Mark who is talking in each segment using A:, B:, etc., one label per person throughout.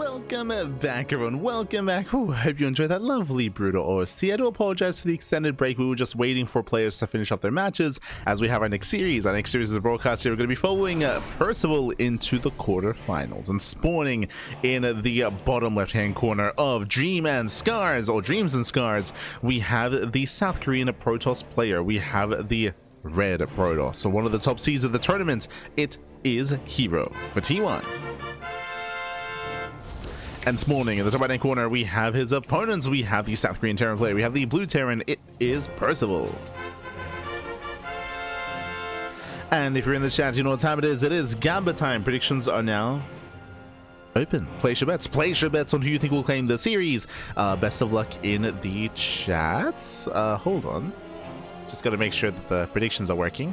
A: welcome back, everyone. Welcome back. Ooh, I hope you enjoyed that lovely Brutal OST. I do apologize for the extended break. We were just waiting for players to finish up their matches as we have our next series. Our next series is a broadcast here. We're going to be following Percival into the quarterfinals and spawning in the bottom left-hand corner of Dreams and Scars. We have the South Korean Protoss player. We have the Red Protoss. So one of the top seeds of the tournament, it is herO for T1. And spawning in the top right hand corner, we have his opponents. We have the South Korean Terran player. We have the blue Terran. It is Percival. And if you're in the chat, you know what time it is. It is Gamba time. Predictions are now open. Place your bets. Place your bets on who you think will claim the series. Best of luck in the chats. Hold on. Just got to make sure that the predictions are working.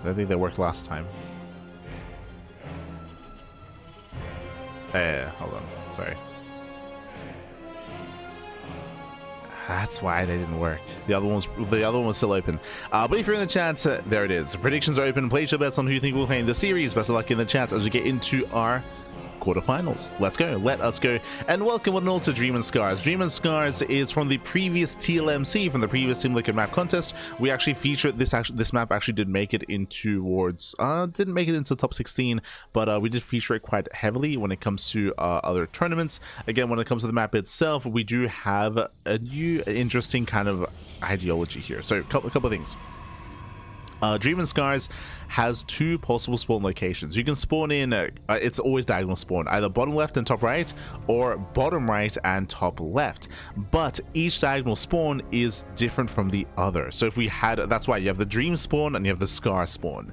A: I think they worked last time. Hold on. Sorry. That's why they didn't work. The other one was still open. But if you're in the chat, there it is. Predictions are open. Place your bets on who you think will claim the series. Best of luck in the chat as we get into our quarterfinals. Let's go. Let us go. And welcome one and all to Dreams and Scars. Dreams and Scars is from the previous TLMC, from the previous Team Liquid map contest. We actually featured this map actually did make it into towards didn't make it into top 16, but we did feature it quite heavily when it comes to other tournaments. Again, when it comes to the map itself, we do have a new interesting kind of ideology here. So a couple of things. Dreams and Scars has two possible spawn locations. You can spawn in, it's always diagonal spawn, either bottom left and top right, or bottom right and top left. But each diagonal spawn is different from the other. So if we had, that's why you have the Dream spawn and you have the Scar spawn,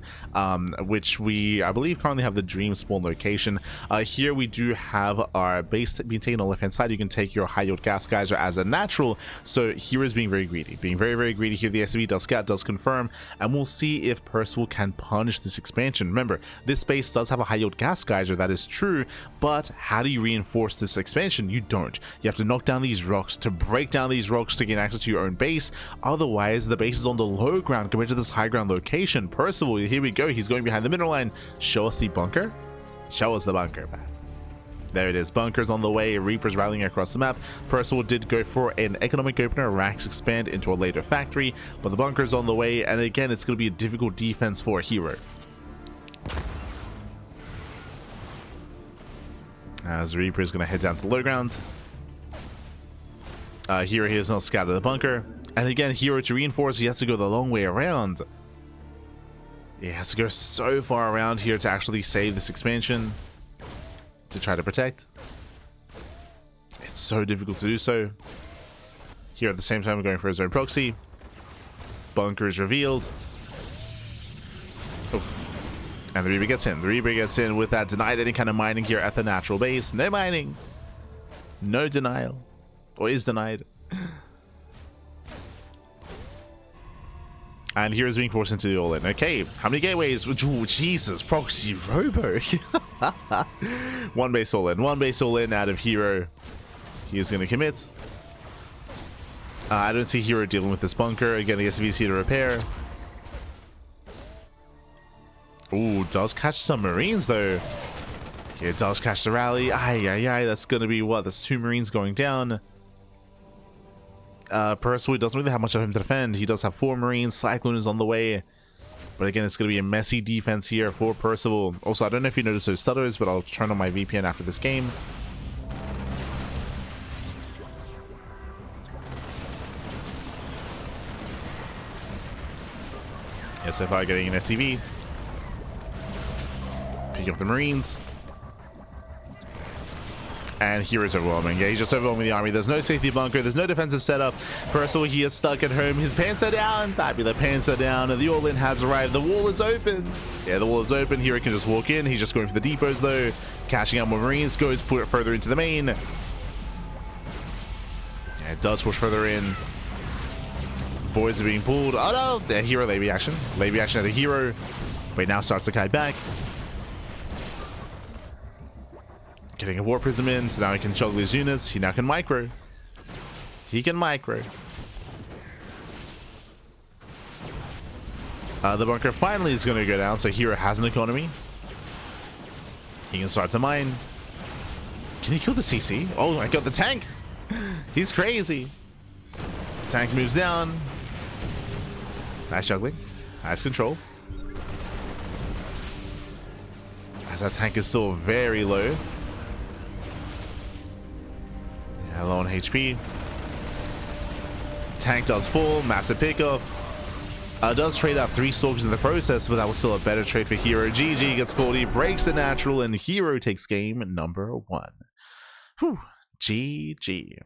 A: which I believe currently have the Dream spawn location. Here we do have our base being taken on the left hand side. You can take your high yield gas geyser as a natural. So here is being very greedy, very greedy here. The SCV does scout, does confirm, and we'll see if Percival can punish this expansion. Remember, this base does have a high yield gas geyser, that is true, but how do you reinforce this expansion? You don't. You have to knock down these rocks to break down these rocks to gain access to your own base. Otherwise, the base is on the low ground compared to this high ground location. Percival, here we go. He's going behind the mineral line. Show us the bunker. Show us the bunker, man. There it is. Bunkers on the way. Reapers rallying across the map. Percival did go for an economic opener, racks expand into a later factory, but the bunker's on the way, and again, it's going to be a difficult defense for herO. As Reaper is going to head down to low ground. herO has now scouted the bunker, and again, herO to reinforce, he has to go the long way around. He has to go so far around here to actually save this expansion, to try to protect. It's so difficult to do so. Here at the same time, we're going for his own proxy. Bunker is revealed. Oh. And the Reaper gets in. The Reaper gets in with that denied any kind of mining here at the natural base. No mining. No denial. Or is denied. And here is being forced into the all-in. Okay, how many gateways? Oh, Jesus, proxy robo. One base all-in. One base all-in out of herO. He is going to commit. I don't see herO dealing with this bunker. Again, the SCV is here to repair. Ooh, does catch some Marines, though. Yeah, it does catch the rally. Aye. That's going to be what? That's 2 Marines going down. Percival doesn't really have much of him to defend. He does have 4 Marines. Cyclone is on the way. But again, it's going to be a messy defense here for Percival. Also, I don't know if you noticed those stutters, but I'll turn on my VPN after this game. Yeah, so far getting an SCV. Picking up the Marines. And here is overwhelming. Yeah, he's just overwhelming the army. There's no safety bunker. There's no defensive setup. Percival, he is stuck at home. His pants are down. Fabulous pants are down. And the all-in has arrived. The wall is open. Yeah, the wall is open. Here he can just walk in. He's just going for the depots, though. Cashing out more Marines. Goes put it further into the main. Yeah, it does push further in. Boys are being pulled. Oh, no. herO late reaction. Late reaction at the herO. But now starts to kite back. Getting a War Prism in, so now he can juggle his units. He now can micro. He can micro. The bunker finally is going to go down, so herO has an economy. He can start to mine. Can he kill the CC? Oh my god, the tank! He's crazy. Tank moves down. Nice juggling. Nice control. As that tank is still very low. Yeah, low on HP. Tank does fall. Massive pickoff. Does trade out 3 stalkers in the process, but that was still a better trade for herO. GG gets called. He breaks the natural, and herO takes game number 1. Whew. GG.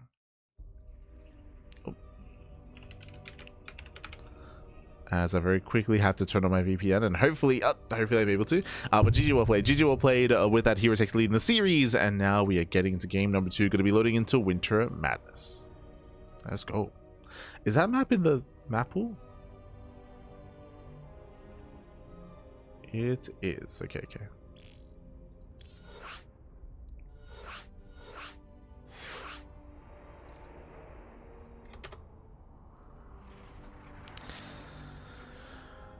A: As I very quickly have to turn on my VPN, and hopefully I'm able to. But GG well played. GG well played. With that, herO takes the lead in the series, and now we are getting into game number 2. Going to be loading into Winter Madness. Let's go. Is that map in the map pool? It is. Okay.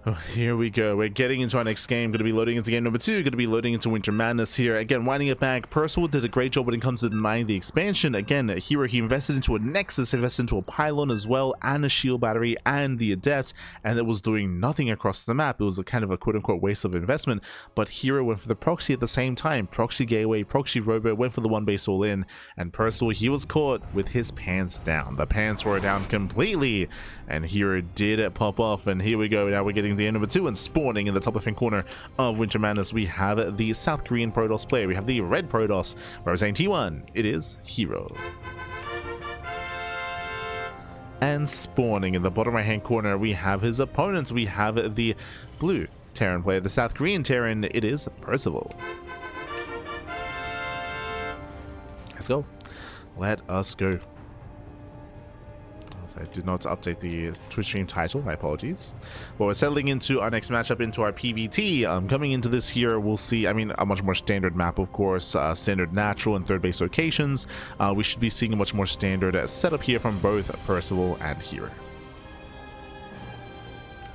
A: Oh, here we go. We're getting into our next game. Going to be loading into game number 2. Going to be loading into Winter Madness here. Again, winding it back. Percival did a great job when it comes to denying the expansion. Again, herO, he invested into a Nexus, invested into a Pylon as well, and a Shield Battery, and the Adept, and it was doing nothing across the map. It was a kind of a quote-unquote waste of investment, but herO went for the Proxy at the same time. Proxy Gateway, Proxy Robo, went for the one base all in, and Percival, he was caught with his pants down. The pants were down completely, and herO did pop off, and here we go. Now we're getting the end number 2, and spawning in the top left-hand corner of Winter Madness, we have the South Korean Protoss player. We have the red Protoss representing T1. It is herO. And spawning in the bottom right-hand corner, we have his opponents. We have the blue Terran player, the South Korean Terran. It is Percival. Let's go. Let us go. I did not update the Twitch stream title, my apologies. But we're settling into our next matchup, into our PvT. Coming into this here, we'll see, I mean, a much more standard map, of course, standard natural and third base locations. We should be seeing a much more standard setup here from both Percival and herO.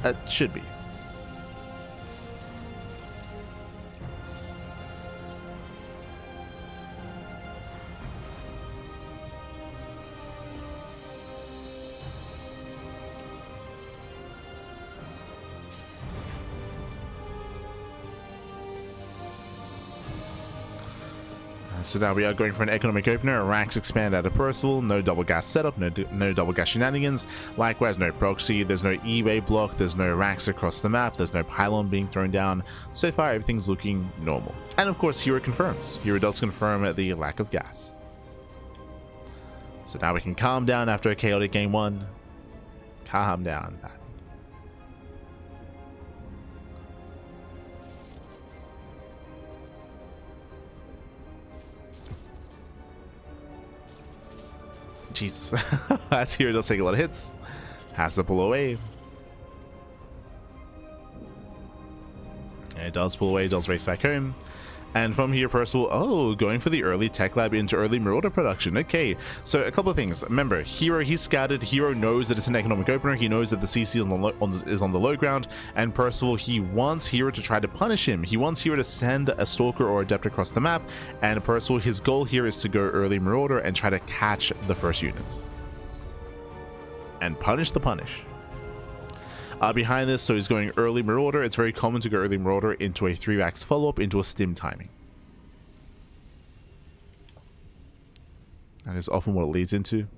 A: It should be. So now we are going for an economic opener. Ranks expand out of Percival. No double gas setup, no double gas shenanigans. Likewise, no proxy. There's no eBay block. There's no racks across the map. There's no pylon being thrown down. So far, everything's looking normal. And of course, herO confirms. herO does confirm the lack of gas. So now we can calm down after a chaotic game 1. Calm down. Jesus. As herO does take a lot of hits. Has to pull away. And it does pull away, does race back home. And from here, Percival, going for the early tech lab into early Marauder production. Okay, so a couple of things. Remember, herO, he's scouted. herO knows that it's an economic opener. He knows that the CC is on the low ground. And Percival, he wants herO to try to punish him. He wants herO to send a Stalker or Adept across the map. And Percival, his goal here is to go early Marauder and try to catch the first units. And punish the punish. Behind this, so he's going early Marauder. It's very common to go early Marauder into a 3-ax follow-up, into a stim timing. That is often what it leads into.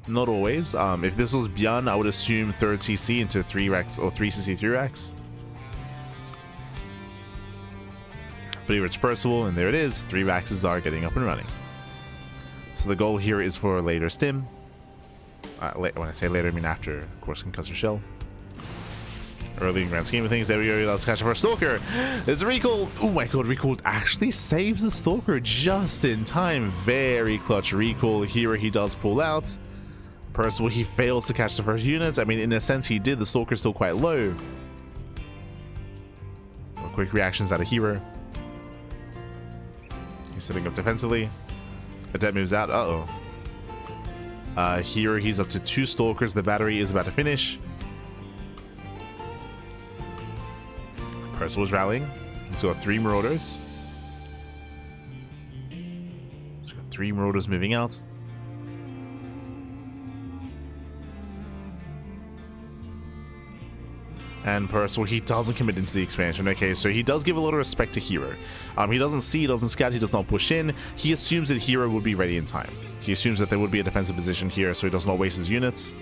A: Not always. If this was Bjorn, I would assume 3rd CC into 3-ax or 3CC 3-ax. But here it's Percival, and there it is. 3-axes are getting up and running. So the goal here is for later stim. When I say later, I mean after, of course, Concussor Shell. Early in grand scheme of things. There we go. Let's catch our Stalker. There's a recall. Oh my god, recall actually saves the Stalker just in time. Very clutch recall. Here he does pull out. Percival, he fails to catch the first units. I mean, in a sense, he did. The Stalker's still quite low. Quick reactions out of herO. He's setting up defensively. Adept moves out. Here he's up to 2 Stalkers. The battery is about to finish. Percival's rallying. He's got 3 Marauders. 3 Marauders moving out. And Percival, he doesn't commit into the expansion. Okay, so he does give a lot of respect to herO. He doesn't see, doesn't scout, he does not push in. He assumes that herO would be ready in time. He assumes that there would be a defensive position here, so he does not waste his units.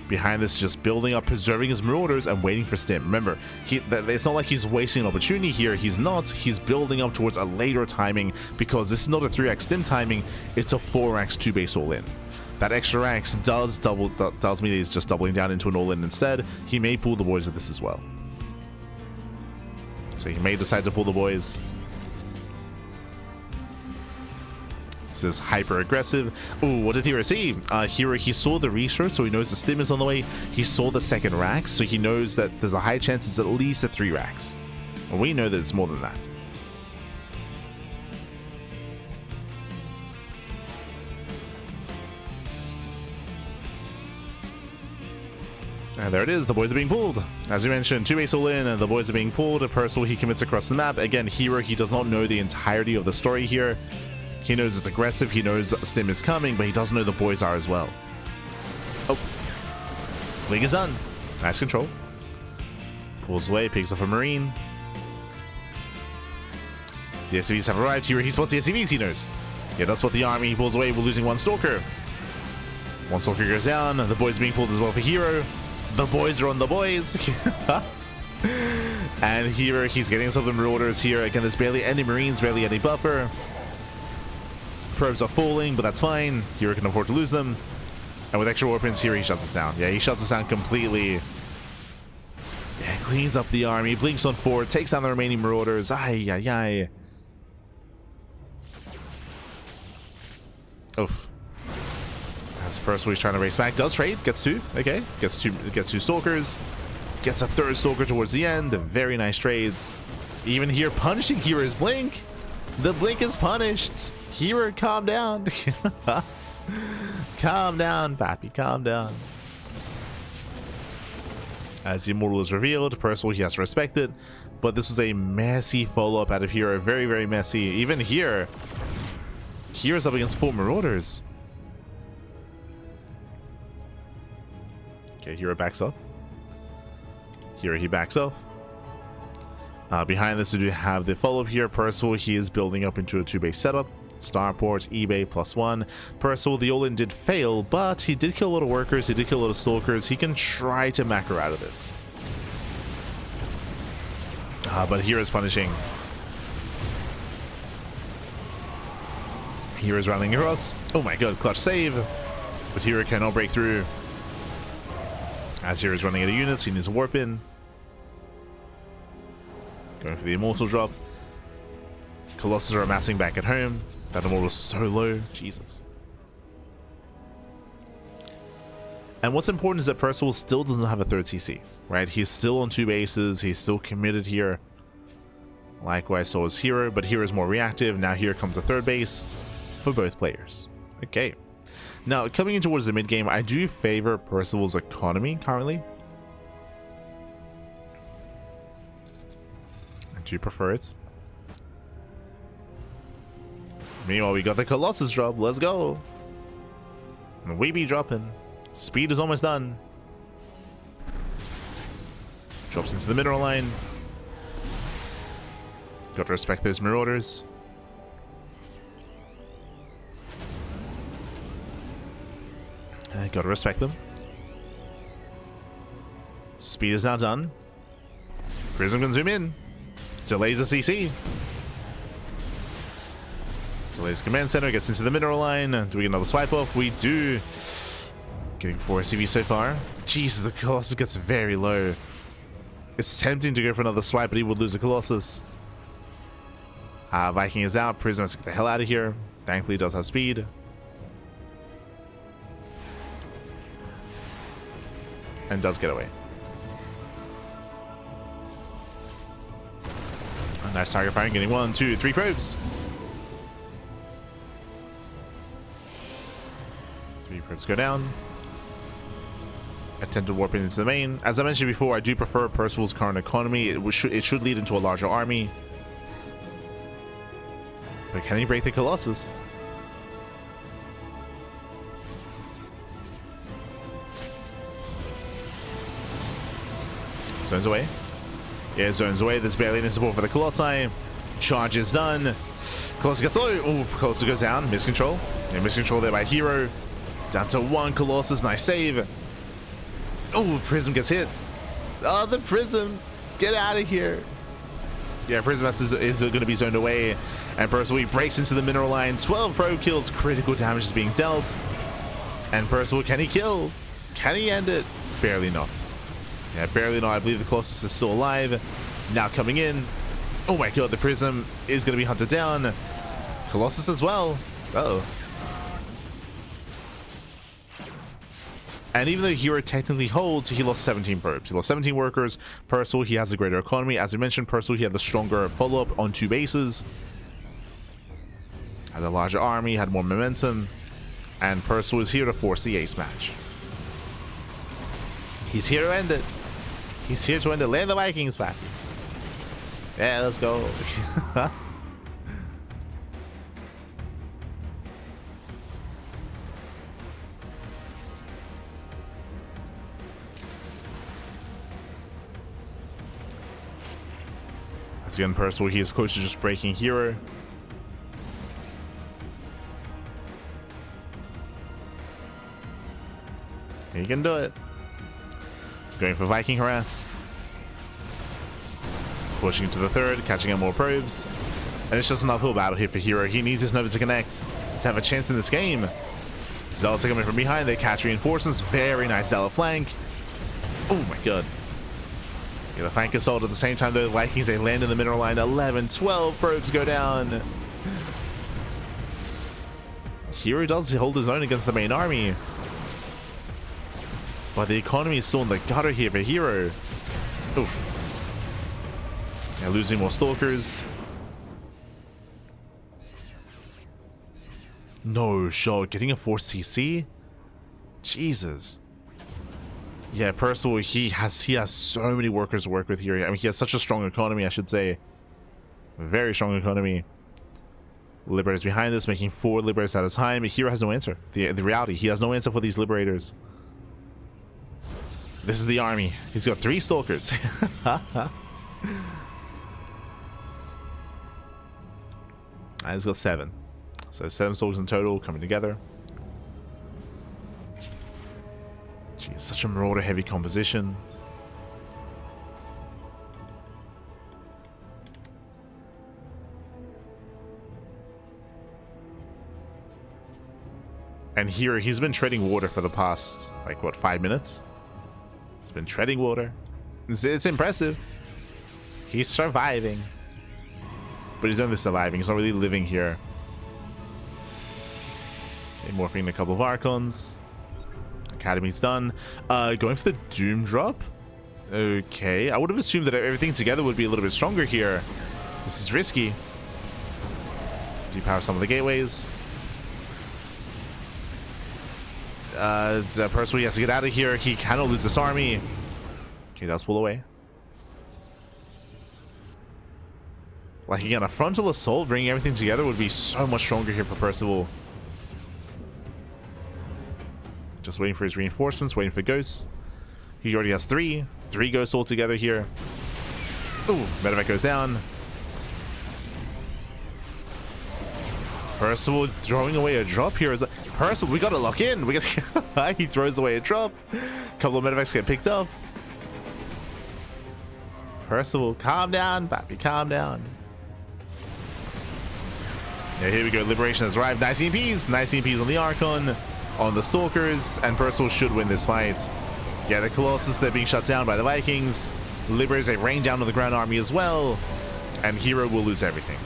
A: Behind this, just building up, preserving his Marauders, and waiting for Stim. Remember, it's not like he's wasting an opportunity here. He's not. He's building up towards a later timing, because this is not a 3x Stim timing. It's a 4x 2-base all-in. That extra X tells me that he's just doubling down into an all-in instead. He may pull the boys with this as well. So he may decide to pull the boys. This is hyper aggressive. Ooh, what did herO see? herO, he saw the restore, so he knows the Stim is on the way. He saw the second Rax, so he knows that there's a high chance it's at least a 3 Rax. And we know that it's more than that. And there it is, the boys are being pulled. As you mentioned, 2-base all in, and the boys are being pulled. Percival, he commits across the map. Again, herO, he does not know the entirety of the story here. He knows it's aggressive, he knows Stim is coming, but he doesn't know the boys are as well. Oh. Blink is done. Nice control. Pulls away, picks up a Marine. The SCVs have arrived. herO, he spots the SCVs, he knows. Yeah, that's what the army. He pulls away, we're losing 1 Stalker. 1 Stalker goes down, the boys are being pulled as well for herO. The boys are on the boys. And herO, he's getting some of the Marauders here. Again, there's barely any Marines, barely any buffer. Probes are falling, but that's fine. herO can afford to lose them. And with extra warpins here, he shuts us down. Yeah, he shuts us down completely. Yeah, cleans up the army, blinks on 4, takes down the remaining Marauders. Ay, ay, ay. Oof. As Percival, he's trying to race back. Does trade, gets 2. Okay, gets two Stalkers. Gets a 3rd Stalker towards the end. Very nice trades. Even here, punishing herO's blink. The blink is punished. herO, calm down. Calm down, Pappy, calm down. As the Immortal is revealed, Percival, he has to respect it. But this was a messy follow-up out of herO. Very, very messy. Even here, herO's up against 4 Marauders. Okay, herO backs off. herO, he backs off. Behind this, we do have the follow-up here. Percival, he is building up into a 2-base setup. Starport, eBay, +1. Percival, the all-in did fail, but he did kill a lot of workers. He did kill a lot of Stalkers. He can try to macro out of this. But hero's punishing. Hero's rallying across. Oh my god, clutch save. But herO cannot break through. As hero's running out of units, he needs a warp in. Going for the Immortal drop. Colossus are amassing back at home. That Immortal's so low. Jesus. And what's important is that Percival still doesn't have a 3rd CC, right? He's still on 2 bases. He's still committed here. Likewise, so is herO, but herO's more reactive. Now here comes a 3rd base for both players. Okay. Now, coming in towards the mid-game, I do favor Percival's economy currently. I do prefer it. Meanwhile, we got the Colossus drop. Let's go. And we be dropping. Speed is almost done. Drops into the mineral line. Got to respect those Marauders. Got to respect them. Speed is now done. Prism can zoom in. Delays the CC. Delays command center. Gets into the mineral line. Do we get another swipe off? We do. Getting 4 SCV so far. Jesus, the Colossus gets very low. It's tempting to go for another swipe, but he would lose the Colossus. Viking is out. Prism has to get the hell out of here. Thankfully, he does have speed. And does get away. A nice target firing, getting 1, 2, 3 probes. 3 probes go down. Attempt to warp into the main. As I mentioned before, I do prefer Percival's current economy. It should lead into a larger army. But can he break the Colossus? Zones away. Yeah, zones away. There's barely any support for the Colossi. Charge is done. Colossus gets low. Oh, Colossus goes down. Miscontrol. Yeah, miscontrol there by herO. Down to 1 Colossus. Nice save. Oh, Prism gets hit. Oh, the Prism. Get out of here. Yeah, Prism is going to be zoned away. And Percival breaks into the mineral line. 12 probe kills. Critical damage is being dealt. And Percival, can he kill? Can he end it? Barely not. Yeah, barely not. I believe the Colossus is still alive. Now coming in. Oh my god, the Prism is going to be hunted down. Colossus as well. Uh-oh. And even though herO technically holds, he lost 17 probes. He lost 17 workers. Percival, he has a greater economy. As we mentioned, Percival, he had the stronger follow-up on 2 bases. Had a larger army, had more momentum. And Percival is here to force the ace match. He's here to end it. He's here to end it. Land the Vikings back. Yeah, let's go. As again, Percival, he is close to just breaking herO. He can do it. Going for Viking harass. Pushing into the 3rd, catching up more probes. And it's just an uphill battle here for herO. He needs his Nova to connect to have a chance in this game. Zealots are coming from behind. They catch reinforcements. Very nice Zealot flank. Oh my god. Yeah, the flank assault at the same time. The Vikings, they land in the mineral line. 11, 12 probes go down. herO does hold his own against the main army. But the economy is still in the gutter here for herO. Oof. Yeah, losing more stalkers. No shot. Getting a 4 CC? Jesus. Yeah, Percival, he has so many workers to work with here. I mean, he has such a strong economy, I should say. Very strong economy. Liberators behind this, making 4 Liberators at a time. herO has no answer. The reality, he has no answer for these Liberators. This is the army. He's got 3 stalkers. And he's got 7. So 7 stalkers in total coming together. Jeez, such a Marauder heavy composition. And here he's been treading water for the past, like, what, 5 minutes? He's been treading water. It's impressive. He's surviving. But he's only surviving. He's not really living here. Okay, morphing a couple of Archons. Academy's done. Going for the Doom drop? Okay. I would have assumed that everything together would be a little bit stronger here. This is risky. Depower some of the gateways. Percival, he has to get out of here. He cannot lose this army. Okay, he does pull away. Like, again, a frontal assault, bringing everything together would be so much stronger here for Percival. Just waiting for his reinforcements, waiting for ghosts. He already has 3 ghosts all together here. Ooh, medevac goes down. Percival throwing away a drop here. Percival, we gotta lock in. We gotta. He throws away a drop. A couple of medevacs get picked up. Percival, calm down, Pappy, calm down. Yeah, here we go. Liberation has arrived. Nice EMPs. Nice EMPs on the Archon, on the Stalkers, and Percival should win this fight. Yeah, the Colossus, they're being shut down by the Vikings. Liberators, they rain down on the ground army as well. And herO will lose everything.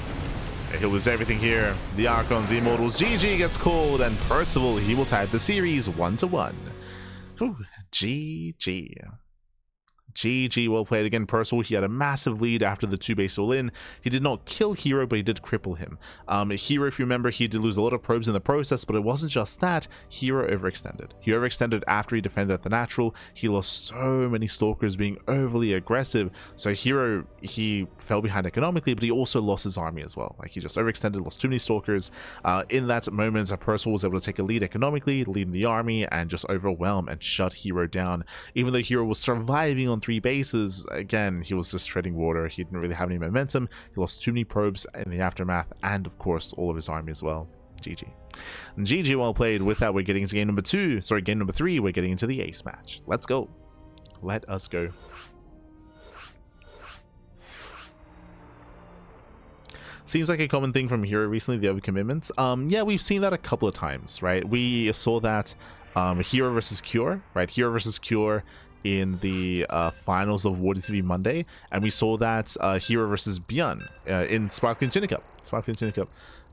A: Yeah, he'll lose everything here. The Archons, the Immortals, GG gets called, and Percival, he will tie the series 1-1. Ooh, GG. GG, well played again. Percival, he had a massive lead after the 2 base all in. He did not kill herO, but he did cripple him. herO, if you remember, he did lose a lot of probes in the process, but it wasn't just that. herO overextended. He overextended after he defended at the natural. He lost so many stalkers being overly aggressive. So herO, he fell behind economically, but he also lost his army as well. Like, he just overextended, lost too many stalkers. In that moment, Percival was able to take a lead economically, lead in the army, and just overwhelm and shut herO down. Even though herO was surviving on 3 bases. Again, he was just treading water. He didn't really have any momentum. He lost too many probes in the aftermath, and of course all of his army as well. GG. GG, well played. With that, we're getting into game number 2. Sorry, game number 3. We're getting into the ace match. Let's go. Let us go. Seems like a common thing from herO recently, the overcommitments. Yeah, we've seen that a couple of times, right? We saw that herO versus Cure, right? herO versus Cure in the finals of War TV Monday, and we saw that herO versus Bjorn in Sparkling Tunic Cup.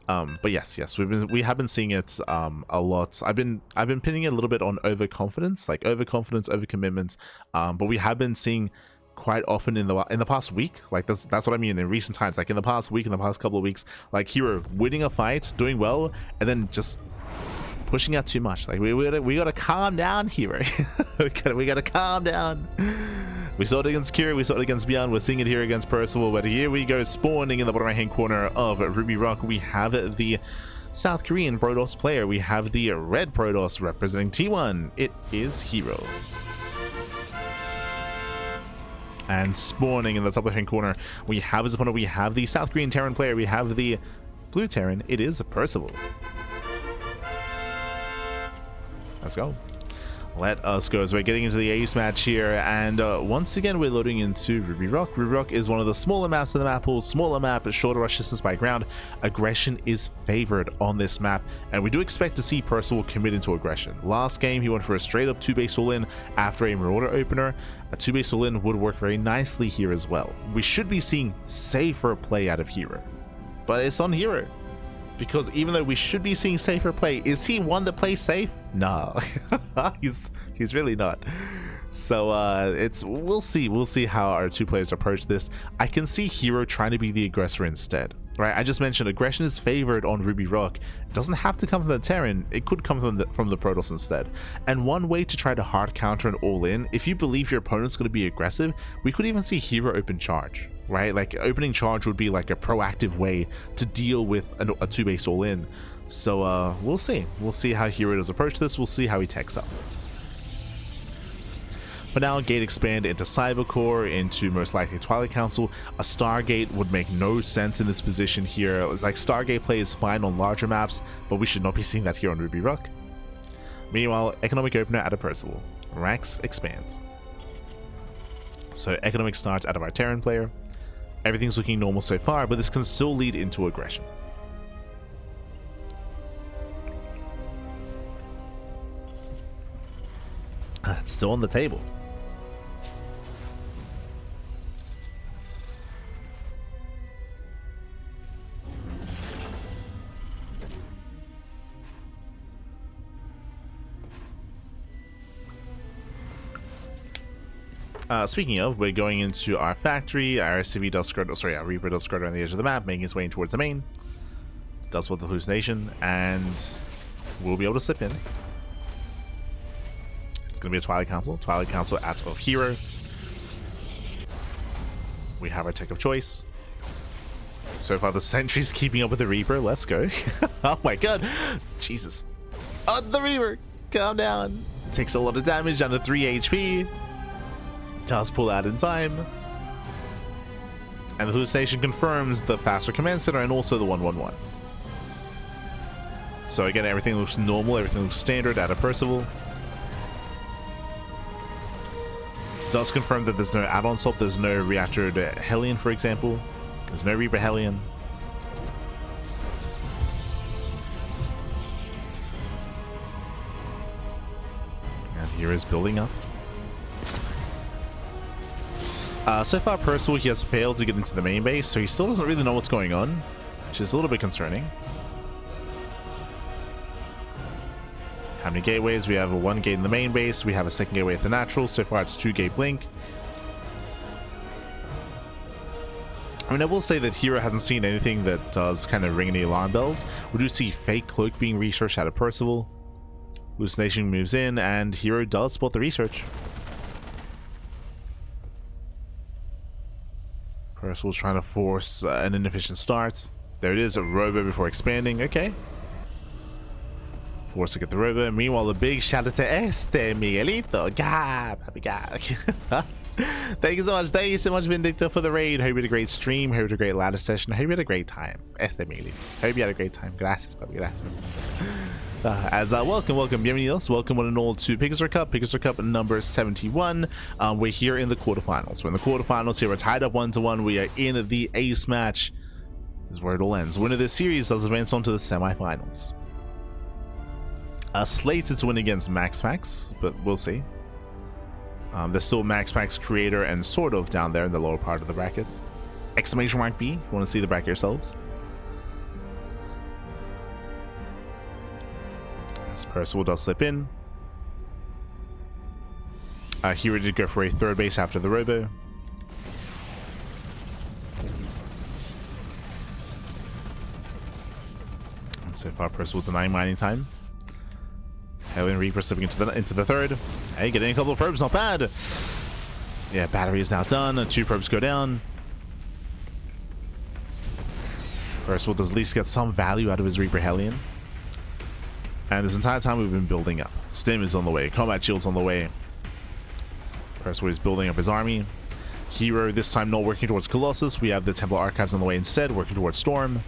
A: But yes, we have been seeing it a lot. I've been pinning it a little bit on overconfidence, overcommitments. But we have been seeing quite often in the past week, like that's what I mean, in recent times, like in the past week, in the past couple of weeks, like herO winning a fight, doing well, and then just pushing out too much. Like we gotta calm down, herO. we gotta calm down. We saw it against Cure, we saw it against Bjorn, we're seeing it here against Percival, but here we go, spawning in the bottom right hand corner of Ruby Rock. We have the South Korean Protoss player, we have the red Protoss representing T1. It is herO. And spawning in the top left-hand corner, we have his opponent. We have the South Korean Terran player. We have the blue Terran. It is Percival. Let's go. Let us go. So we're getting into the ace match here, and once again we're loading into Ruby Rock. Ruby Rock is one of the smaller maps in the map pool. Smaller map, shorter rush distance by ground. Aggression is favored on this map, and we do expect to see Percival commit into aggression. Last game he went for a straight up 2-base all-in after a Marauder opener. A 2-base all-in would work very nicely here as well. We should be seeing safer play out of herO, but it's on herO. Because even though we should be seeing safer play, is he one that plays safe? No, he's really not. So we'll see how our two players approach this. I can see herO trying to be the aggressor instead, right? I just mentioned aggression is favored on Ruby Rock. It doesn't have to come from the Terran, it could come from the Protoss instead. And one way to try to hard counter an all-in, if you believe your opponent's going to be aggressive, we could even see herO open charge, right? Like opening charge would be like a proactive way to deal with a 2-base all-in. So we'll see how herO does approach this. We'll see how he techs up. But now Gate expand into Cybercore, into most likely Twilight Council. A Stargate would make no sense in this position here. It's like Stargate play is fine on larger maps, but we should not be seeing that here on Ruby Rock. Meanwhile, Economic Opener out of Percival. Ranks expand. So Economic starts out of our Terran player. Everything's looking normal so far, but this can still lead into aggression. It's still on the table. Speaking of, we're going into our factory. Our SCV does skirt, our Reaper does skirt around the edge of the map, making its way towards the main. Does spot the hallucination, and we'll be able to slip in. It's going to be a Twilight Council out of herO. We have our tech of choice. So far, the Sentry's keeping up with the Reaper. Let's go. Oh my god. Jesus. Oh, the Reaper. Calm down. Takes a lot of damage, down to 3 HP. Does pull out in time. And the hallucination confirms the faster command center and also the 111. So again, everything looks normal, everything looks standard out of Percival. Does confirm that there's no add-on swap, there's no reactor to Hellion, for example. There's no Reaper Hellion. And here is building up. So far, Percival, he has failed to get into the main base, so he still doesn't really know what's going on, which is a little bit concerning. How many gateways? We have a 1 gate in the main base, we have a 2nd gateway at the natural. So far, it's 2 gate blink. I mean, I will say that herO hasn't seen anything that does kind of ring any alarm bells. We do see fake cloak being researched out of Percival. Hallucination moves in, and herO does spot the research. Percival's trying to force an inefficient start. There it is, a robo before expanding. Okay. Force to get the robo. Meanwhile, the big shout out to Miguelito. Gah, papi, gah. Thank you so much. Thank you so much, Vindicta, for the raid. Hope you had a great stream. Hope you had a great ladder session. Hope you had a great time. Estimili. Hope you had a great time. Gracias, papi. Gracias. Welcome, bienvenidos. Welcome one and all to PiGosaur Cup. PiGosaur Cup number 71. We're here in the quarterfinals. We're in the quarterfinals here. We're tied up 1-1. We are in the ace match. This is where it all ends. Winner of this series does advance on to the semifinals. Slated to win against Max, but we'll see. There's still Max creator and sort of down there in the lower part of the bracket. Exclamation mark B. You want to see the bracket yourselves? As Percival does slip in. herO did go for a third base after the robo. And so far, Percival denying mining time. Helen Reaper slipping into the third. Hey, getting a couple of probes, not bad. Yeah, battery is now done. 2 probes go down. Percival does at least get some value out of his Reaper Hellion. And this entire time we've been building up. Stim is on the way. Combat shield's on the way. Percival is building up his army. herO this time not working towards Colossus. We have the Templar Archives on the way instead, working towards Storm.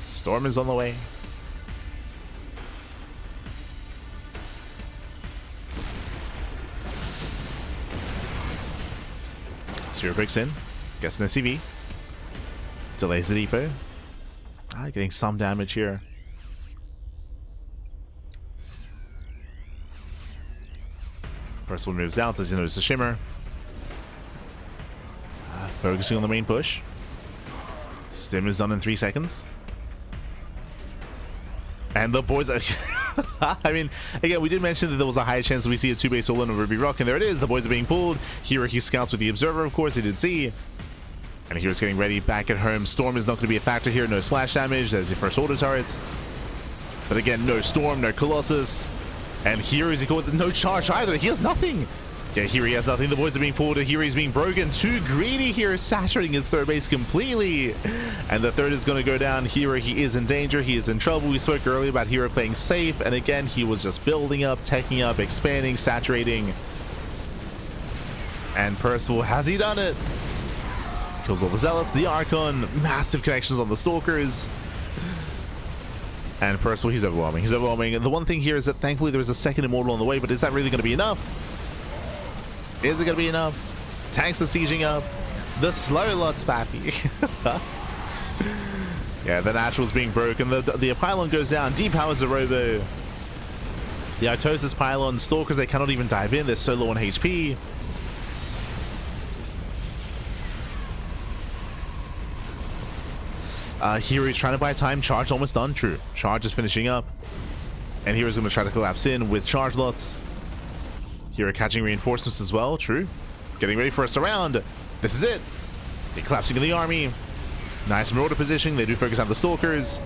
A: Storm is on the way. herO breaks in, gets an SCV, delays the depot. Getting some damage here. Percival moves out as he notices the shimmer. Focusing on the main push. Stim is done in 3 seconds. And the boys are... I mean, again, we did mention that there was a high chance that we see a 2-base all-in of Ruby Rock, and there it is. The boys are being pulled. herO, he scouts with the Observer, of course, he did see. And hero's getting ready back at home. Storm is not going to be a factor here. No splash damage. There's your first auto turret. But again, no Storm, no Colossus. And herO is equal with no charge either. He has nothing. Yeah, herO has nothing. The boys are being pulled. herO is being broken. Too greedy here, saturating his third base completely. And the third is going to go down. herO, he is in danger. He is in trouble. We spoke earlier about herO playing safe. And again, he was just building up, teching up, expanding, saturating. And Percival, has he done it? Kills all the Zealots, the Archon, massive connections on the Stalkers. And Percival, he's overwhelming. He's overwhelming. And the one thing here is that thankfully there is a second Immortal on the way, but is that really going to be enough? Is it going to be enough? Tanks are sieging up. The slow lots, pappy. Yeah, the Natural's being broken. The pylon goes down. Depowers the robo. The Itosis pylon. Stalkers, they cannot even dive in. They're so low on HP. herO is trying to buy time. Charge almost done. True. Charge is finishing up. And hero's going to try to collapse in with charge lots. herO catching reinforcements as well. True. Getting ready for a surround. This is it. They're collapsing in the army. Nice marauder positioning. They do focus on the Stalkers.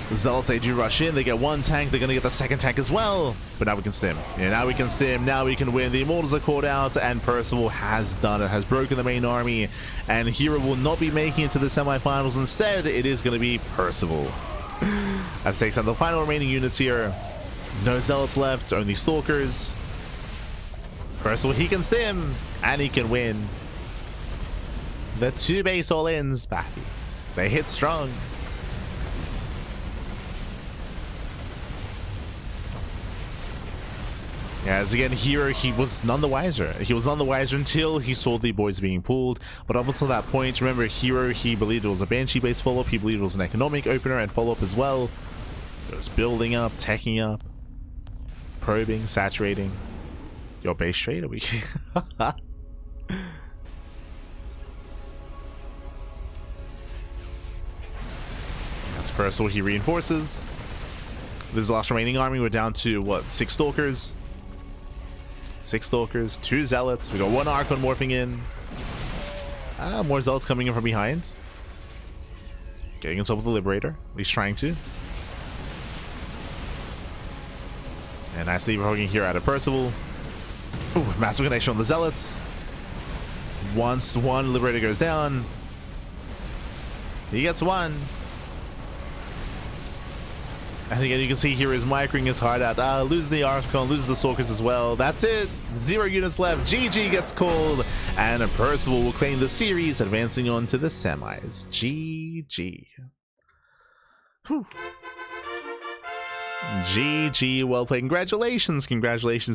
A: The Zealots, they do rush in. They get 1 tank. They're going to get the 2nd tank as well. But now we can stim. Yeah, now we can stim. Now we can win. The Immortals are called out. And Percival has done it. Has broken the main army. And herO will not be making it to the semifinals. Instead, it is going to be Percival. As takes on the final remaining units here. No Zealots left. Only Stalkers. Percival, he can stim. And he can win. The 2-base all-ins, bappy. They hit strong. Yeah, as again, herO, he was none the wiser. He was none the wiser until he saw the boys being pulled. But up until that point, remember, herO, he believed it was a Banshee-based follow-up. He believed it was an economic opener and follow-up as well. It was building up, teching up, probing, saturating. Your base trade? Are we... That's Percival, he reinforces. This is the last remaining army. We're down to, what, 6 Stalkers? 6 Stalkers, 2 Zealots. We got 1 Archon morphing in. More Zealots coming in from behind. Getting on top of the Liberator. At least trying to. And nice lever hogging here out of Percival. Ooh, massive connection on the Zealots. Once 1 Liberator goes down, he gets 1. And again, you can see here is microing his heart out. Losing the Archon, loses the Sorkers as well. That's it. 0 units left. GG gets called. And Percival will claim the series, advancing on to the semis. GG. Whew. GG, well played. Congratulations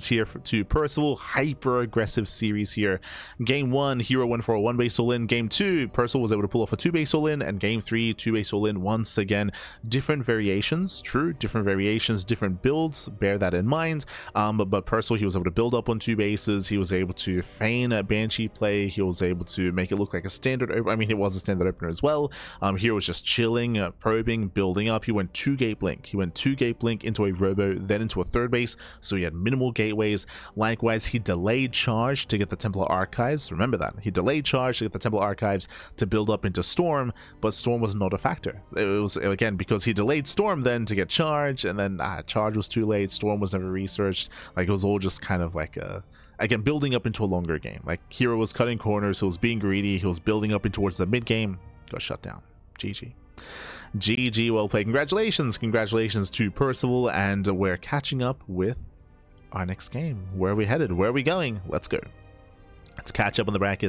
A: here to Percival. Hyper aggressive series here. Game 1, herO went for a 1-base all-in. Game 2, Percival was able to pull off a 2-base all-in, and Game 3, 2-base all-in once again. Different variations, true, different variations, different builds, bear that in mind. But Percival, he was able to build up on 2 bases. He was able to feign a Banshee play. He was able to make it look like a standard opener. I mean, it was a standard opener as well. Here was just chilling, probing, building up. He went 2-gate blink. He went 2-gate blink into a robo, then into a 3rd base, so he had minimal gateways. Likewise, he delayed charge to get the Templar Archives. Remember that. He delayed charge to get the Templar Archives to build up into Storm, but Storm was not a factor. It was, again, because he delayed Storm then to get charge, and then charge was too late. Storm was never researched. Like, it was all just kind of like a... Again, building up into a longer game. Like, herO was cutting corners, he was being greedy, he was building up in towards the mid-game, got shut down. GG. GG, well played. Congratulations to Percival, and we're catching up with our next game. Where are we headed? Where are we going? Let's go. Let's catch up on the brackets.